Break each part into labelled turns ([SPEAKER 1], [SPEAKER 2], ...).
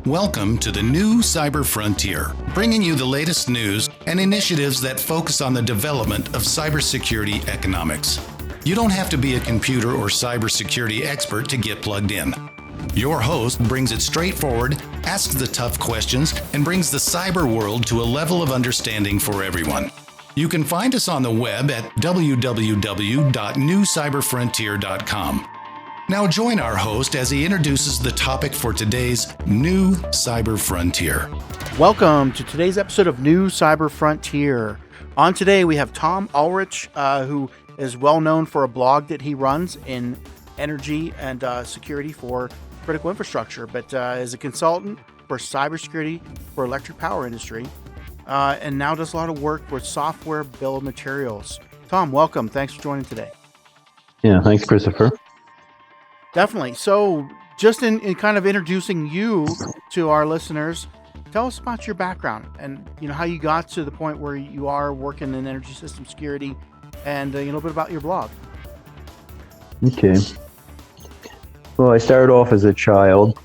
[SPEAKER 1] Welcome to the new Cyber Frontier, bringing you the latest news and initiatives that focus on the development of cybersecurity economics. You don't have to be a computer or cybersecurity expert to get plugged in. Your host brings it straightforward, asks the tough questions, and brings the cyber world to a level of understanding for everyone. You can find us on the web at www.newcyberfrontier.com. Now join our host as he introduces the topic for today's New Cyber Frontier.
[SPEAKER 2] Welcome to today's episode of New Cyber Frontier. On today we have Tom Alrich, who is well known for a blog that he runs in energy and security for critical infrastructure, but is a consultant for cybersecurity for electric power industry, and now does a lot of work with software bill of materials. Tom, welcome. Thanks for joining today.
[SPEAKER 3] Yeah, thanks, Christopher.
[SPEAKER 2] Definitely. So just in kind of introducing you to our listeners, tell us about your background and how you got to the point where you are working in energy system security, and a little bit about your blog.
[SPEAKER 3] Okay. Well, I started off as a child,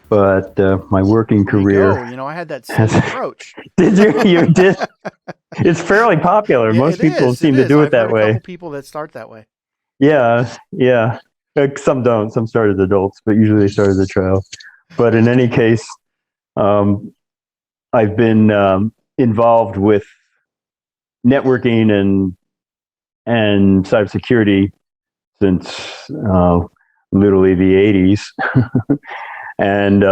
[SPEAKER 3] but my working career...
[SPEAKER 2] I had that same approach.
[SPEAKER 3] Did you? You did? It's fairly popular.
[SPEAKER 2] Yeah,
[SPEAKER 3] most people seem to do it that way.
[SPEAKER 2] I've heard a couple people that start that way.
[SPEAKER 3] Yeah. Some don't. Some start as adults, but usually they start as a child. But in any case, I've been involved with networking and cybersecurity since literally the 80s. And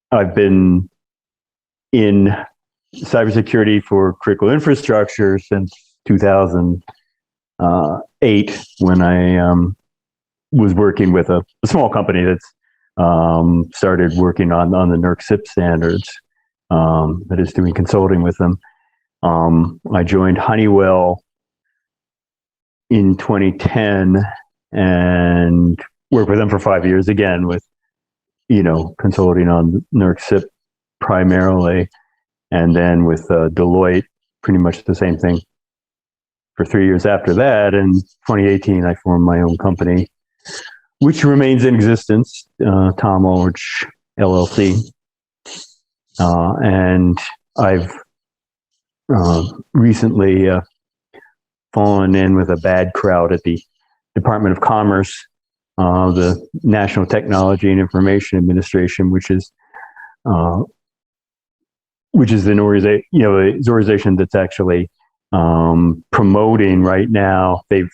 [SPEAKER 3] I've been in cybersecurity for critical infrastructure since 2008, when I was working with a small company that's started working on the NCF standards, that is doing consulting with them. I joined Honeywell in 2010 and worked with them for 5 years, again with consulting on NCF primarily, and then with Deloitte, pretty much the same thing for 3 years after that. In 2018, I formed my own company, which remains in existence, Tom Alrich LLC. And I've recently fallen in with a bad crowd at the Department of Commerce, the National Technology and Information Administration, which is an organization that's actually promoting right now. They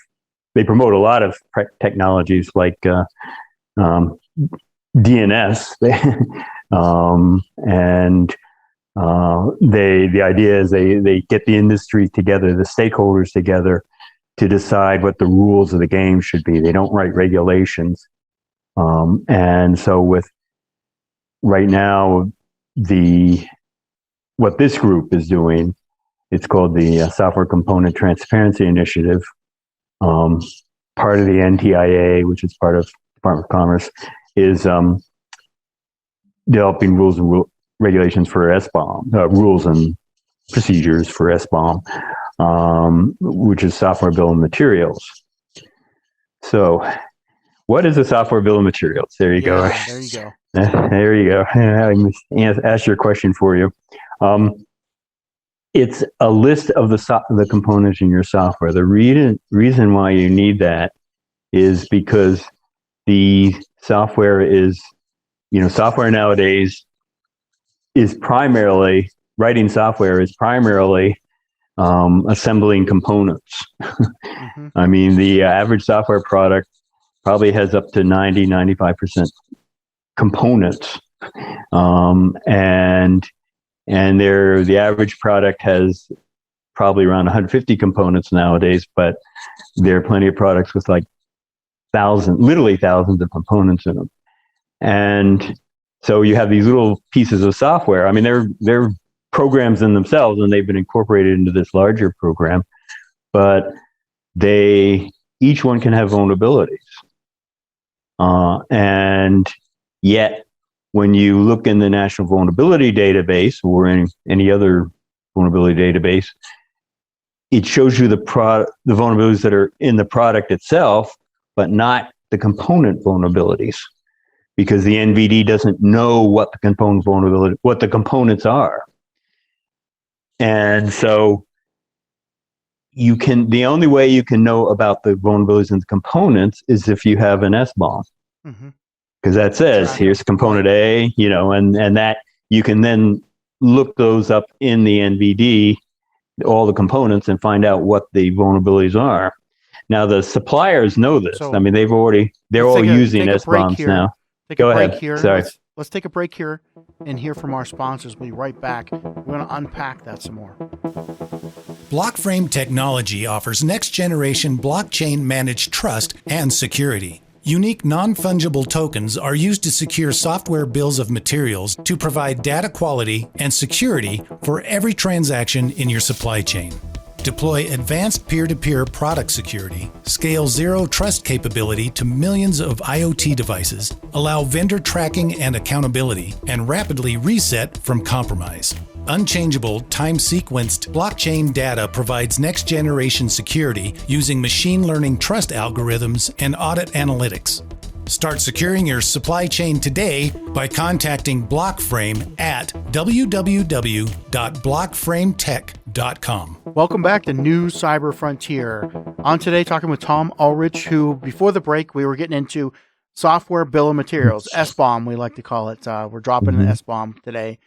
[SPEAKER 3] promote a lot of technologies like DNS, and the idea is they get the industry together, the stakeholders together, to decide what the rules of the game should be. They don't write regulations, and so with right now what this group is doing, it's called the Software Component Transparency Initiative. Part of the NTIA, which is part of Department of Commerce, is developing rules and regulations for SBOM, rules and procedures for SBOM, which is software bill of materials. So, what is a software bill of materials? There you go.
[SPEAKER 2] There you go.
[SPEAKER 3] There you go. I asked your question for you. It's a list of the components in your software. The reason why you need that is because the software is, software nowadays is primarily, writing software is primarily assembling components.
[SPEAKER 2] Mm-hmm.
[SPEAKER 3] I mean, the average software product probably has up to 95% components. And the average product has probably around 150 components nowadays, but there are plenty of products with like literally thousands of components in them. And so you have these little pieces of software. I mean, they're programs in themselves, and they've been incorporated into this larger program, but each one can have vulnerabilities. And yet, when you look in the National Vulnerability Database or in any other vulnerability database, it shows you the vulnerabilities that are in the product itself, but not the component vulnerabilities. because the NVD doesn't know what the components are. And so the only way you can know about the vulnerabilities in the components is if you have an SBOM. Because that says, here's component A, and that you can then look those up in the NVD, all the components, and find out what the vulnerabilities are. Now, the suppliers know this.
[SPEAKER 2] So,
[SPEAKER 3] I mean, they're all using SBOMs now. Go ahead. Sorry.
[SPEAKER 2] Let's take a break here and hear from our sponsors. We'll be right back. We're going to unpack that some more.
[SPEAKER 1] Blockframe Technology offers next-generation blockchain managed trust and security. Unique non-fungible tokens are used to secure software bills of materials to provide data quality and security for every transaction in your supply chain. Deploy advanced peer-to-peer product security, scale zero trust capability to millions of IoT devices, allow vendor tracking and accountability, and rapidly reset from compromise. Unchangeable, time-sequenced blockchain data provides next-generation security using machine learning trust algorithms and audit analytics. Start securing your supply chain today by contacting Blockframe at www.blockframetech.com.
[SPEAKER 2] Welcome back to New Cyber Frontier. On today, talking with Tom Alrich, who, before the break, we were getting into software bill of materials, SBOM, we like to call it. We're dropping an SBOM today.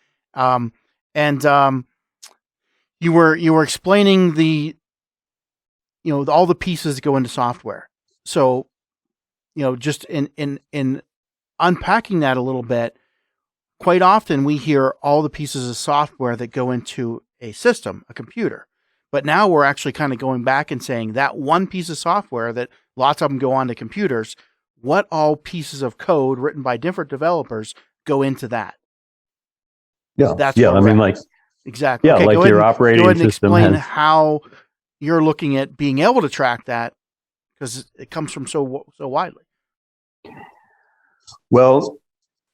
[SPEAKER 2] You were explaining all the pieces that go into software. So, just in unpacking that a little bit, quite often we hear all the pieces of software that go into a system, a computer. But now we're actually kind of going back and saying that one piece of software that lots of them go onto computers, what all pieces of code written by different developers go into that?
[SPEAKER 3] Yeah,
[SPEAKER 2] that's
[SPEAKER 3] I mean,
[SPEAKER 2] exactly.
[SPEAKER 3] Yeah,
[SPEAKER 2] okay,
[SPEAKER 3] your operating
[SPEAKER 2] go ahead and
[SPEAKER 3] system
[SPEAKER 2] explain how you're looking at being able to track that, because it comes from so widely.
[SPEAKER 3] Well,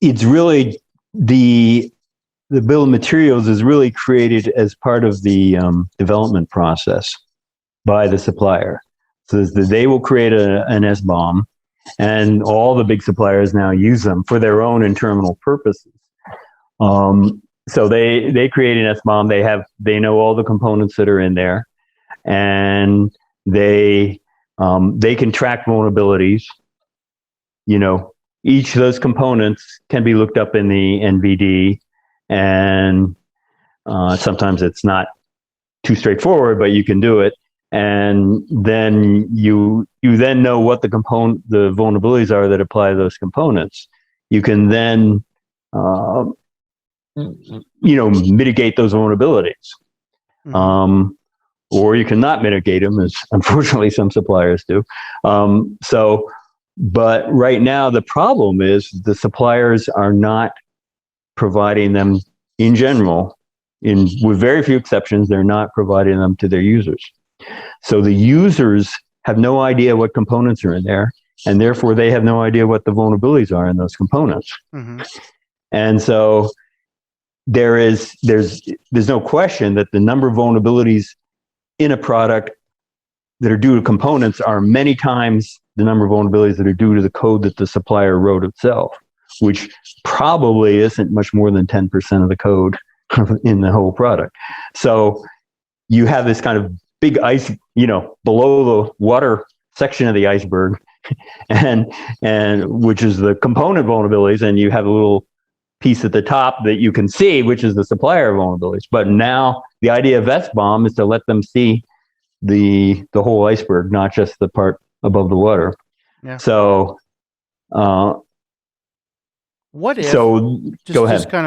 [SPEAKER 3] it's really the bill of materials is really created as part of the development process by the supplier. So they will create an SBOM, and all the big suppliers now use them for their own internal purposes. So they create an SBOM. They know all the components that are in there, and they can track vulnerabilities. Each of those components can be looked up in the NVD, and sometimes it's not too straightforward, but you can do it. And then you then know what the vulnerabilities are that apply to those components. You can then mitigate those vulnerabilities. Or you cannot mitigate them, as unfortunately some suppliers do. But right now the problem is the suppliers are not providing them in general. With very few exceptions, they're not providing them to their users. So the users have no idea what components are in there, and therefore they have no idea what the vulnerabilities are in those components. And so there's no question that the number of vulnerabilities in a product that are due to components are many times the number of vulnerabilities that are due to the code that the supplier wrote itself, which probably isn't much more than 10% of the code in the whole product. So you have this kind of big ice, below the water section of the iceberg, and which is the component vulnerabilities, and you have a little piece at the top that you can see, which is the supplier vulnerabilities. But now the idea of SBOM is to let them see the whole iceberg, not just the part above the water.
[SPEAKER 2] Yeah.
[SPEAKER 3] So
[SPEAKER 2] what if?
[SPEAKER 3] So go ahead.
[SPEAKER 2] Just kind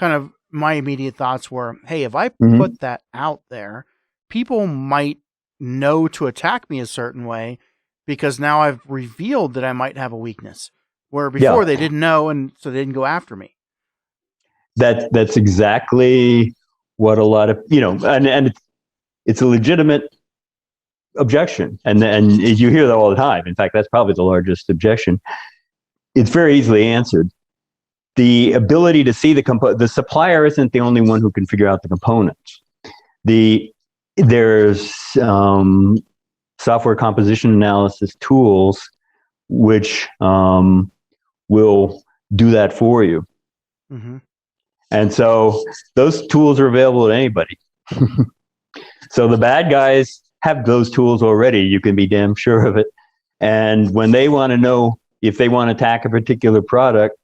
[SPEAKER 2] of my immediate thoughts were, hey, if I put that out there, people might know to attack me a certain way because now I've revealed that I might have a weakness. Where before they didn't know, and so they didn't go after me.
[SPEAKER 3] That's exactly what a lot of and it's a legitimate objection, and you hear that all the time. In fact, that's probably the largest objection. It's very easily answered. The ability to see the supplier isn't the only one who can figure out the components. There's software composition analysis tools which will do that for you.
[SPEAKER 2] Mm-hmm.
[SPEAKER 3] And so those tools are available to anybody. So the bad guys have those tools already. You can be damn sure of it. And when they want to know if they want to attack a particular product,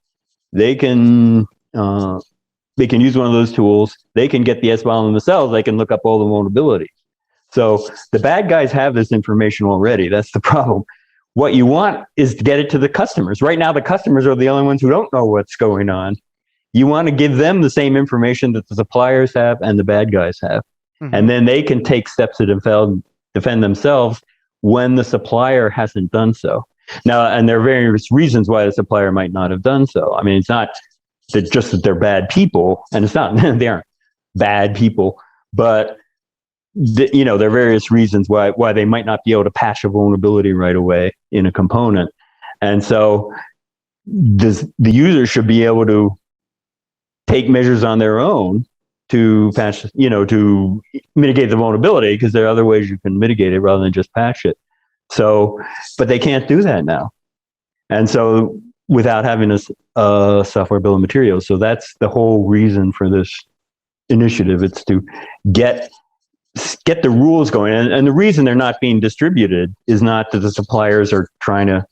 [SPEAKER 3] they can use one of those tools. They can get the SBOM themselves. They can look up all the vulnerabilities. So the bad guys have this information already. That's the problem. What you want is to get it to the customers. Right now, the customers are the only ones who don't know what's going on. You want to give them the same information that the suppliers have and the bad guys have. Mm-hmm. And then they can take steps to defend themselves when the supplier hasn't done so. Now, and there are various reasons why the supplier might not have done so. I mean, it's not just that they're bad people, and it's not, they aren't bad people, but there are various reasons why they might not be able to patch a vulnerability right away in a component. And so the user should be able to take measures on their own to patch, to mitigate the vulnerability, because there are other ways you can mitigate it rather than just patch it. So, but they can't do that now. And so without having a software bill of materials. So that's the whole reason for this initiative. It's to get the rules going. And the reason they're not being distributed is not that the suppliers are trying to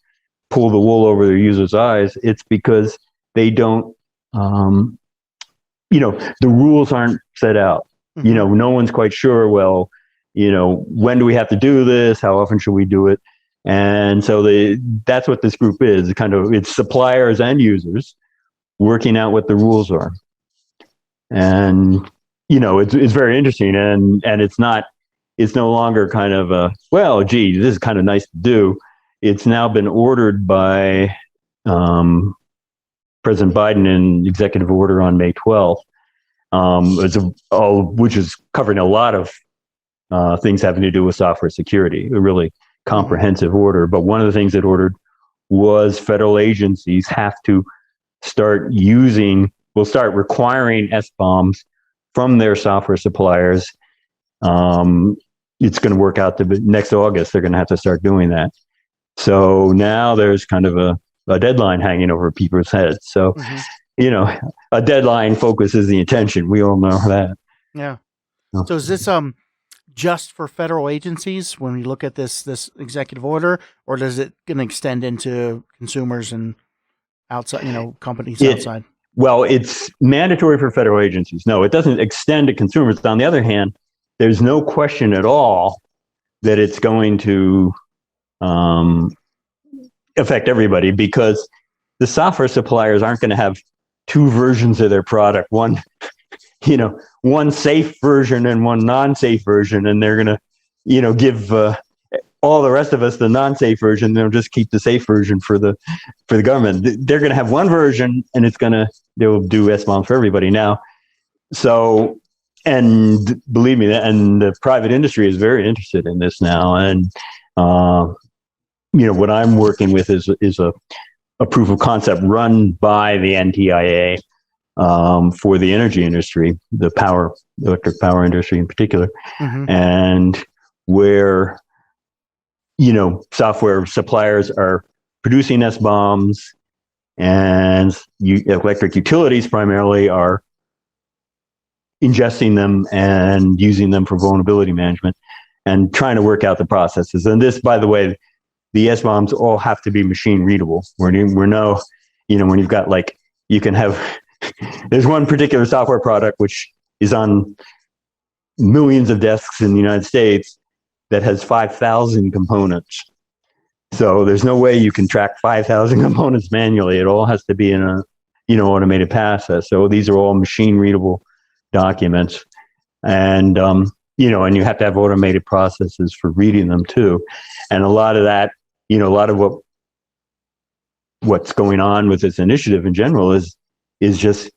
[SPEAKER 3] pull the wool over their users' eyes. It's because they don't, the rules aren't set out. Mm-hmm. No one's quite sure, well, when do we have to do this? How often should we do it? And so that's what this group is. It's suppliers and users working out what the rules are. And, it's very interesting. And it's no longer kind of this is kind of nice to do. It's now been ordered by President Biden in executive order on May 12th, which is covering a lot of things having to do with software security, a really comprehensive order. But one of the things it ordered was federal agencies have to start requiring SBOMs from their software suppliers. It's going to work out to next August. They're going to have to start doing that. So now there's kind of a deadline hanging over people's heads. So, a deadline focuses the attention. We all know that.
[SPEAKER 2] Yeah. So is this just for federal agencies when we look at this executive order, or does it going to extend into consumers and outside, companies outside?
[SPEAKER 3] Well, it's mandatory for federal agencies. No, it doesn't extend to consumers. On the other hand, there's no question at all that it's going to affect everybody, because the software suppliers aren't going to have two versions of their product, one safe version and one non-safe version, and they're going to, give all the rest of us the non-safe version. They'll just keep the safe version for the government. They're going to have one version, and they'll do SBOMs for everybody now. So, and believe me, and the private industry is very interested in this now. And what I'm working with is a proof of concept run by the NTIA for the energy industry, the electric power industry in particular, and where software suppliers are producing SBOMs, and electric utilities primarily are ingesting them and using them for vulnerability management and trying to work out the processes. And this, by the way, the SBOMs all have to be machine readable. We're no, when you've got you can have, there's one particular software product which is on millions of desks in the United States that has 5,000 components. So there's no way you can track 5,000 components manually. It all has to be in a, automated process. So these are all machine readable documents. And, and you have to have automated processes for reading them too. And a lot of that, a lot of what's going on with this initiative in general is just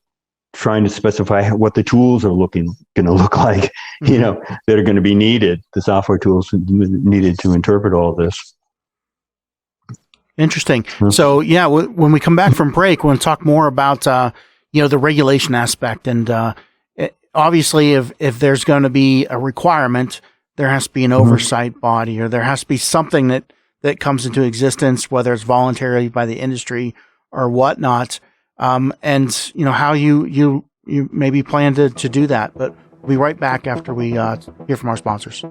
[SPEAKER 3] trying to specify what the tools are going to look like, that are going to be needed, the software tools needed to interpret all this.
[SPEAKER 2] Interesting. So yeah, when we come back from break, we're going to talk more about, the regulation aspect. And obviously if there's going to be a requirement, there has to be an oversight body, or there has to be something that comes into existence, whether it's voluntary by the industry or whatnot. and how you maybe plan to do that. But we'll be right back after we hear from our sponsors.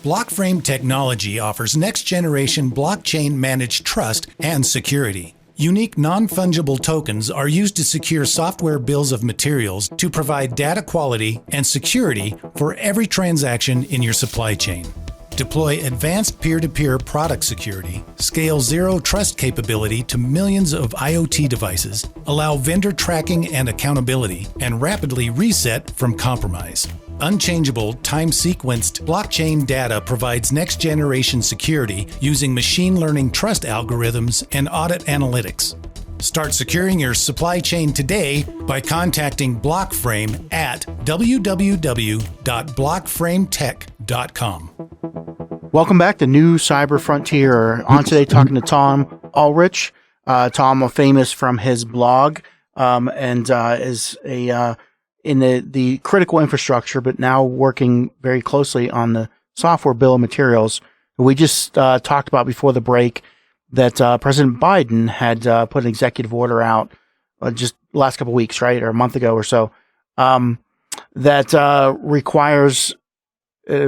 [SPEAKER 1] Blockframe Technology offers next-generation blockchain-managed trust and security. Unique non-fungible tokens are used to secure software bills of materials to provide data quality and security for every transaction in your supply chain. Deploy advanced peer-to-peer product security, scale zero trust capability to millions of IoT devices, allow vendor tracking and accountability, and rapidly reset from compromise. Unchangeable, time-sequenced blockchain data provides next-generation security using machine learning trust algorithms and audit analytics. Start securing your supply chain today by contacting Blockframe at www.blockframetech.com.
[SPEAKER 2] Welcome back to New Cyber Frontier. On today, talking to Tom Alrich. Tom, famous from his blog, and is in the critical infrastructure, but now working very closely on the software bill of materials. We just talked about before the break that President Biden had put an executive order out just the last couple of weeks, right, or a month ago or so, that requires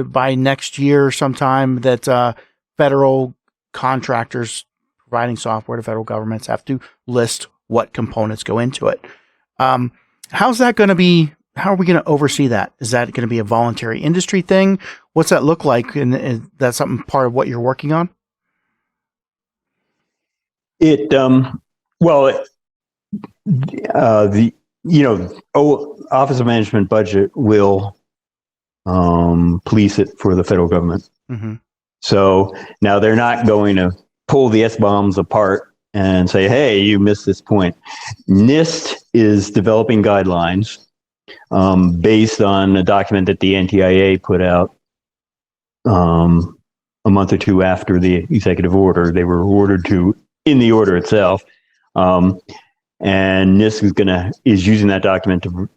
[SPEAKER 2] by next year sometime that federal contractors providing software to federal governments have to list what components go into it. How's that going to be? How are we going to oversee that? Is that going to be a voluntary industry thing? What's that look like? And that's something part of what you're working on?
[SPEAKER 3] Office of Management Budget will police it for the federal government. Mm-hmm. So now they're not going to pull the SBOMs apart and say, hey, you missed this point. NIST is developing guidelines based on a document that the NTIA put out a month or two after the executive order. They were ordered to, in the order itself. And NIST is using that document to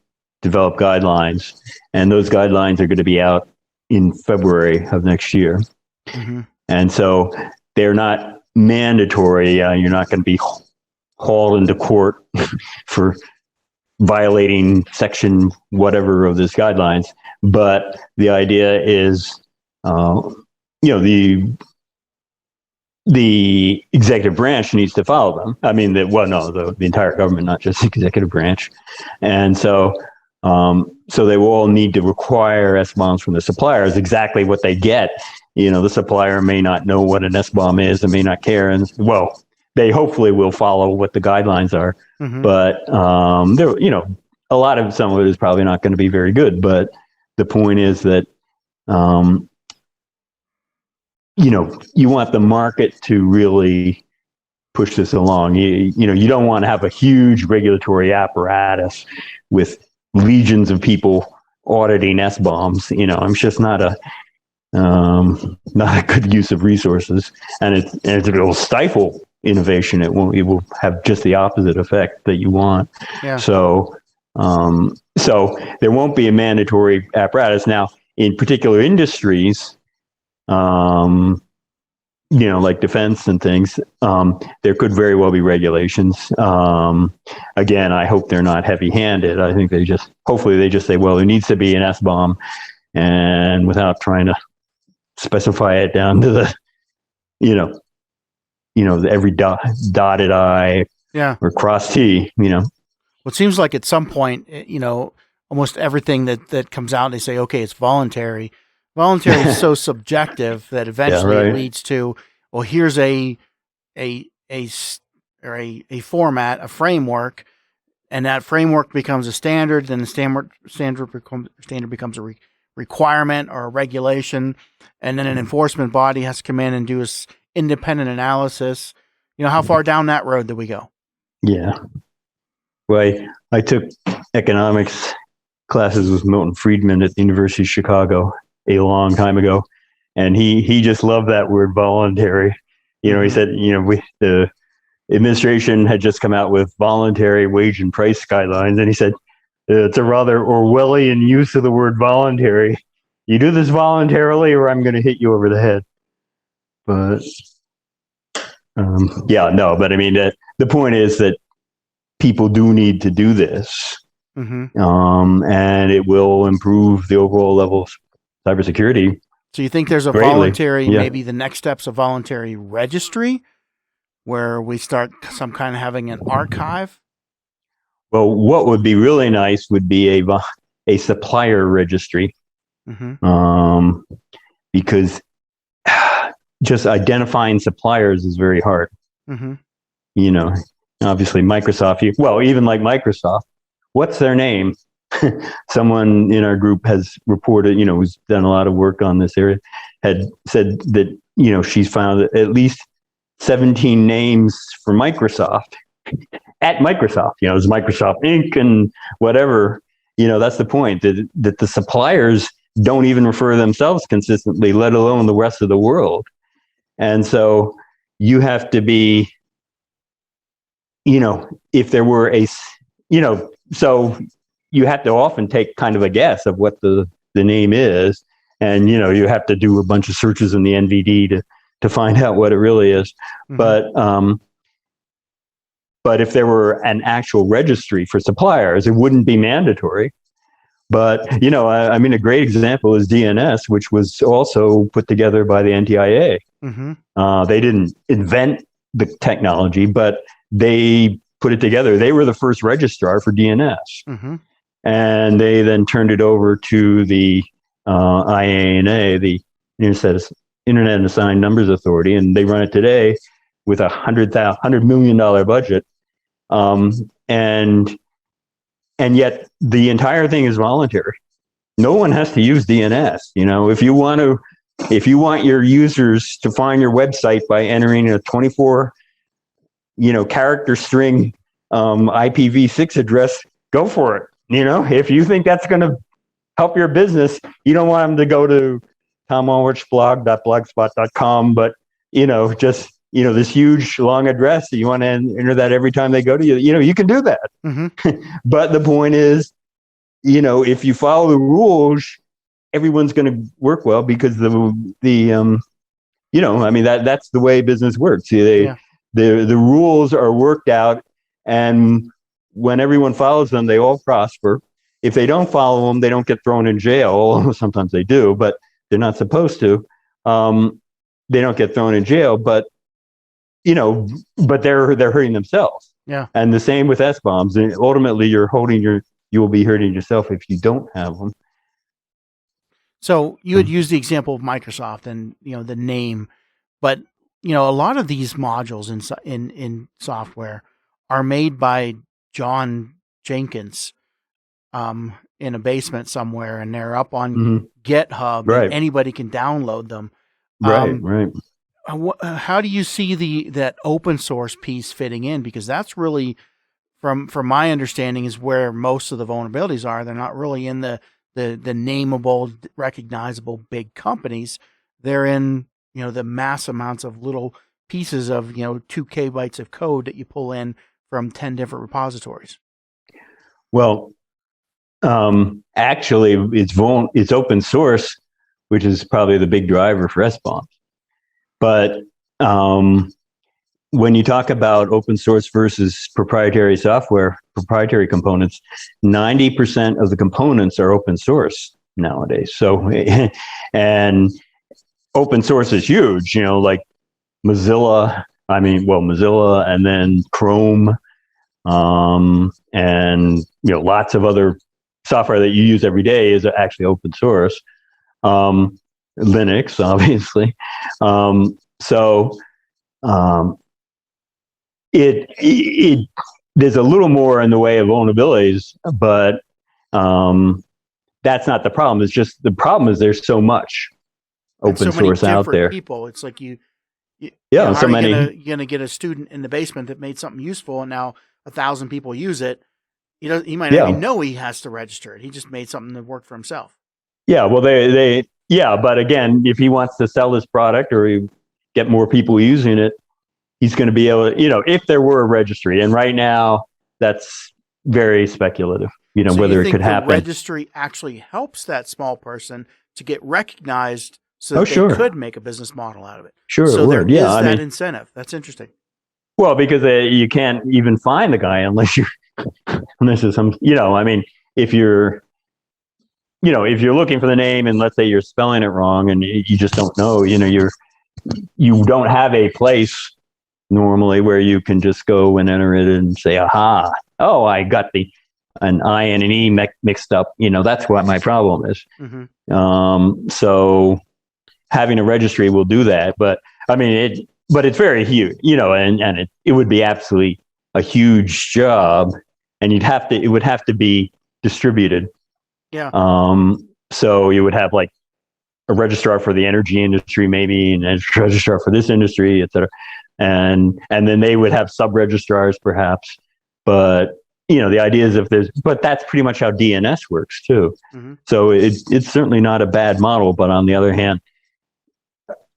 [SPEAKER 3] develop guidelines. And those guidelines are going to be out in February of next year. Mm-hmm. And so they're not mandatory. You're not going to be hauled into court for violating section whatever of this guidelines. But the idea is, the executive branch needs to follow them. I mean, the entire government, not just the executive branch. And so they will all need to require SBOMs from the suppliers, exactly what they get. The supplier may not know what an SBOM is and may not care. And they hopefully will follow what the guidelines are. Mm-hmm. But a lot of some of it is probably not going to be very good. But the point is that you want the market to really push this along. You don't want to have a huge regulatory apparatus with legions of people auditing SBOMs. It's just not a good use of resources, and it will stifle innovation. It will have just the opposite effect that you want. Yeah. So there won't be a mandatory apparatus. Now, in particular industries, like defense and things, there could very well be regulations. Again, I hope they're not heavy-handed. I think hopefully they just say, well, there needs to be an SBOM, and without trying to specify it down to the, every dotted I or crossed T, Well,
[SPEAKER 2] it seems like at some point, almost everything that comes out, they say, okay, it's voluntary. Voluntary is so subjective that eventually it leads to, well, here's a format, a framework, and that framework becomes a standard. Then the standard becomes a requirement or a regulation, and then an enforcement body has to come in and do this independent analysis. How far down that road do we go?
[SPEAKER 3] Yeah. Well, I took economics classes with Milton Friedman at the University of Chicago a long time ago, and he just loved that word voluntary. He said, the administration had just come out with voluntary wage and price guidelines, and he said, it's a rather Orwellian use of the word voluntary. You do this voluntarily or I'm going to hit you over the head. But but I mean, the point is that people do need to do this.
[SPEAKER 2] Mm-hmm.
[SPEAKER 3] And it will improve the overall level of cybersecurity.
[SPEAKER 2] So you think there's a
[SPEAKER 3] greatly.
[SPEAKER 2] voluntary, maybe the next step's a voluntary registry where we start some kind of having an archive?
[SPEAKER 3] Well, what would be really nice would be a supplier registry,
[SPEAKER 2] mm-hmm.
[SPEAKER 3] Because just identifying suppliers is very hard.
[SPEAKER 2] Mm-hmm.
[SPEAKER 3] You know, obviously Microsoft, even like Microsoft, what's their name? Someone in our group has reported, who's done a lot of work on this area, had said that, she's found at least 17 names for Microsoft at Microsoft. There's Microsoft Inc. and whatever. That's the point, that the suppliers don't even refer themselves consistently, let alone the rest of the world. And so you have to be, if there were so you have to often take kind of a guess of what the name is. And, you have to do a bunch of searches in the NVD to find out what it really is. Mm-hmm. But if there were an actual registry for suppliers, it wouldn't be mandatory. But, a great example is DNS, which was also put together by the NTIA. Mm-hmm. They didn't invent the technology, but they put it together. They were the first registrar for DNS. Mm-hmm. And they then turned it over to the IANA, the Internet Assigned Numbers Authority, and they run it today with $100 million budget. And yet the entire thing is voluntary. No one has to use DNS. If you want your users to find your website by entering a 24, character string IPv6 address, go for it. If you think that's going to help your business, you don't want them to go to tomalrichblog.blogspot.com, but this huge long address that you want to enter that every time they go to you, you can do that. Mm-hmm. But the point is, if you follow the rules, everyone's going to work well, because that's the way business works. The rules are worked out, and when everyone follows them, they all prosper. If they don't follow them, they don't get thrown in jail. Sometimes they do, but they're not supposed to. They don't get thrown in jail, but they're hurting themselves. Yeah. And the same with S-bombs. And ultimately, you will be hurting yourself if you don't have them.
[SPEAKER 2] So you had used the example of Microsoft and the name, but a lot of these modules in software are made by John Jenkins in a basement somewhere, and they're up on GitHub. Right. And anybody can download them.
[SPEAKER 3] Right.
[SPEAKER 2] How do you see that open source piece fitting in? Because that's really, from my understanding, is where most of the vulnerabilities are. They're not really in the nameable, recognizable big companies. They're in the mass amounts of little pieces of 2 KB of code that you pull in from 10 different repositories.
[SPEAKER 3] Well, actually, it's open source, which is probably the big driver for S-bombs. But when you talk about open source versus proprietary software, proprietary components, 90% of the components are open source nowadays. So, and open source is huge, like Mozilla, and then Chrome, and, lots of other software that you use every day is actually open source. Linux, obviously. There's a little more in the way of vulnerabilities, but that's not the problem. It's just the problem is there's so much open source out there.
[SPEAKER 2] People, it's like you
[SPEAKER 3] so many.
[SPEAKER 2] You're gonna get a student in the basement that made something useful, and now 1,000 people use it. He might not even know he has to register it. He just made something that worked for himself.
[SPEAKER 3] Yeah, well, but again, if he wants to sell this product or get more people using it, he's going to be able to, if there were a registry. And right now, that's very speculative,
[SPEAKER 2] so
[SPEAKER 3] whether it could happen.
[SPEAKER 2] The registry actually helps that small person to get recognized so that they could make a business model out of it.
[SPEAKER 3] Sure,
[SPEAKER 2] so
[SPEAKER 3] it
[SPEAKER 2] there
[SPEAKER 3] would.
[SPEAKER 2] is that incentive. That's interesting.
[SPEAKER 3] Well, because you can't even find the guy unless there's some, I mean, if you're looking for the name and let's say you're spelling it wrong and you just don't know, you don't have a place normally where you can just go and enter it and say, aha, oh, I got an I and an E mixed up. That's what my problem is.
[SPEAKER 2] Mm-hmm.
[SPEAKER 3] So having a registry will do that. But I mean, but it's very huge, and it would be absolutely a huge job, and it would have to be distributed.
[SPEAKER 2] Yeah.
[SPEAKER 3] So you would have like a registrar for the energy industry, maybe, and a registrar for this industry, et cetera. And then they would have sub-registrars perhaps. But, the idea is but that's pretty much how DNS works too.
[SPEAKER 2] Mm-hmm.
[SPEAKER 3] So it's certainly not a bad model, but on the other hand,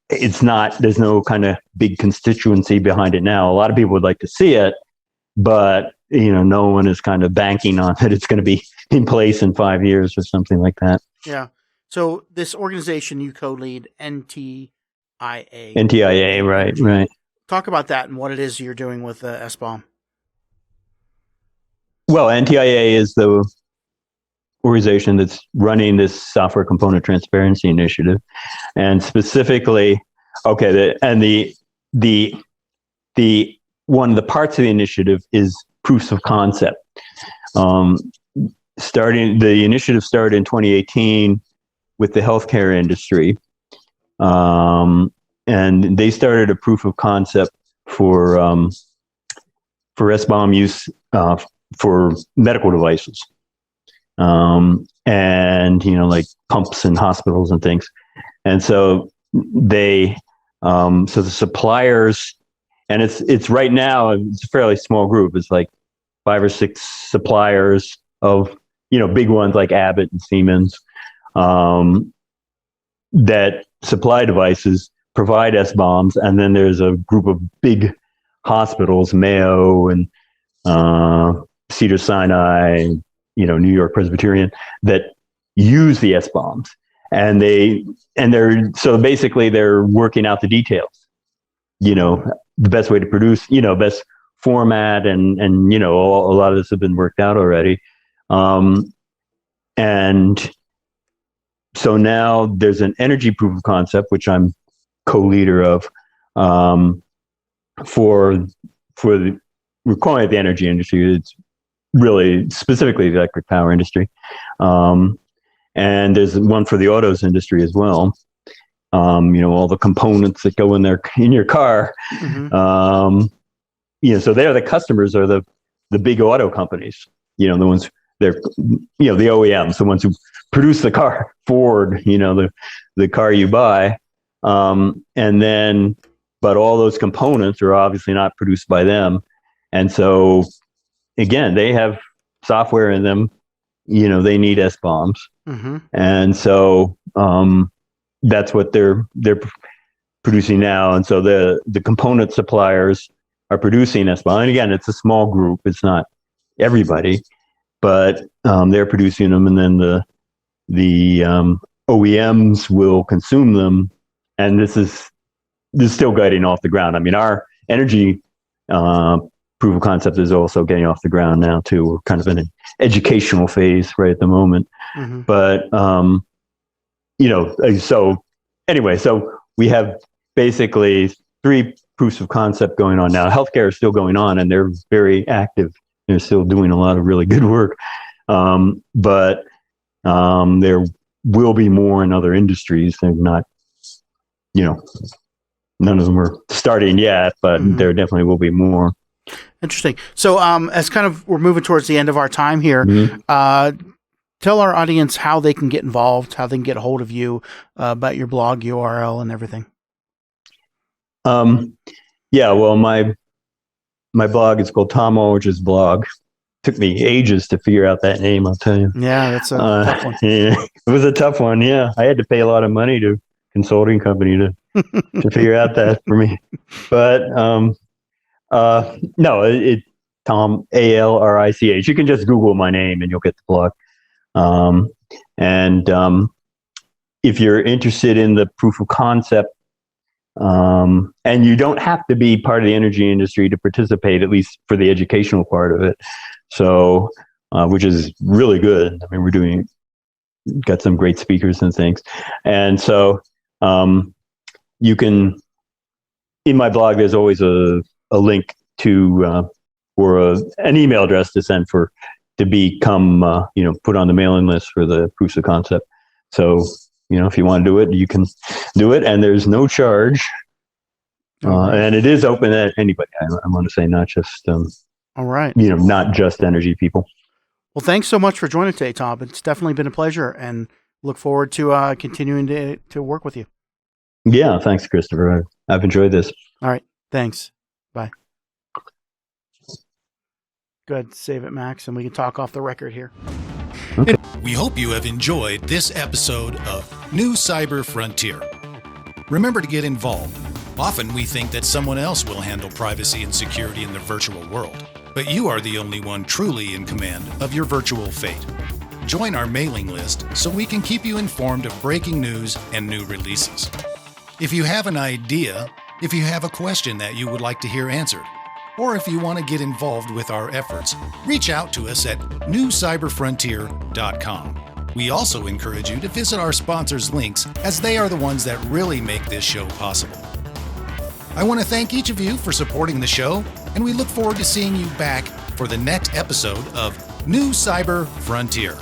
[SPEAKER 3] there's no kind of big constituency behind it now. A lot of people would like to see it, but, no one is kind of banking on that it's going to be in place in 5 years or something like that.
[SPEAKER 2] Yeah. So this organization you co-lead, NTIA.
[SPEAKER 3] NTIA, right.
[SPEAKER 2] Talk about that and what it is you're doing with SBOM.
[SPEAKER 3] Well, NTIA is the organization that's running this software component transparency initiative, and specifically, the one of the parts of the initiative is proofs of concept. The initiative started in 2018 with the healthcare industry, and they started a proof of concept for SBOM use for medical devices. And like pumps in hospitals and things. And so the suppliers, and it's right now, it's a fairly small group. It's like 5 or 6 suppliers of, big ones like Abbott and Siemens, that supply devices, provide SBOMs. And then there's a group of big hospitals, Mayo and Cedars-Sinai, New York Presbyterian, that use the SBOMs, and they're working out the details, the best way to produce, best format, and a lot of this have been worked out already. And so now there's an energy proof of concept, which I'm co-leader of, we're calling it the energy industry. It's really specifically the electric power industry. And there's one for the autos industry as well. All the components that go in your car.
[SPEAKER 2] Mm-hmm.
[SPEAKER 3] So they're the customers are the big auto companies, the ones they're, the OEMs, the ones who produce the car, Ford, the car you buy. And then, but all those components are obviously not produced by them. And so, again, they have software in them, they need SBOMs.
[SPEAKER 2] Mm-hmm.
[SPEAKER 3] And so that's what they're producing now. And so the component suppliers are producing SBOM. And again, it's a small group. It's not everybody, but they're producing them. And then the OEMs will consume them. And this is still getting off the ground. I mean, our energy proof of concept is also getting off the ground now too. We're kind of in an educational phase right at the moment.
[SPEAKER 2] Mm-hmm.
[SPEAKER 3] But so anyway, so we have basically 3 proofs of concept going on now. Healthcare is still going on, and they're very active. They're still doing a lot of really good work. But there will be more in other industries. They're not, none of them are starting yet, but
[SPEAKER 2] Mm-hmm.
[SPEAKER 3] there definitely will be more.
[SPEAKER 2] Interesting. So as kind of we're moving towards the end of our time here,
[SPEAKER 3] Mm-hmm.
[SPEAKER 2] Tell our audience how they can get involved, how they can get a hold of you, about your blog URL and everything.
[SPEAKER 3] Yeah, well, my blog is called Tom Alrich's blog. Took me ages to figure out that name, I'll tell you.
[SPEAKER 2] Yeah, that's a tough one.
[SPEAKER 3] Yeah, it was a tough one. Yeah, I had to pay a lot of money to a consulting company to figure out that for me. But no, it Tom Alrich. You can just Google my name and you'll get the blog. And if you're interested in the proof of concept And you don't have to be part of the energy industry to participate, at least for the educational part of it. So, which is really good. I mean, got some great speakers and things. And so, you can, in my blog, there's always a link to, or an email address to send to become, put on the mailing list for the proofs of concept. So, if you want to do it, you can do it, and there's no charge. And it is open to anybody. I want to say not just,
[SPEAKER 2] all right.
[SPEAKER 3] Not just energy people.
[SPEAKER 2] Well, thanks so much for joining today, Tom. It's definitely been a pleasure, and look forward to continuing to work with you.
[SPEAKER 3] Yeah, thanks, Christopher. I've enjoyed this.
[SPEAKER 2] All right, thanks. Bye. Go ahead, save it, Max, and we can talk off the record here.
[SPEAKER 3] Okay.
[SPEAKER 1] We hope you have enjoyed this episode of New Cyber Frontier. Remember to get involved. Often we think that someone else will handle privacy and security in the virtual world, but you are the only one truly in command of your virtual fate. Join our mailing list so we can keep you informed of breaking news and new releases. If you have an idea, if you have a question that you would like to hear answered, or if you want to get involved with our efforts, reach out to us at newcyberfrontier.com. We also encourage you to visit our sponsors' links, as they are the ones that really make this show possible. I want to thank each of you for supporting the show, and we look forward to seeing you back for the next episode of New Cyber Frontier.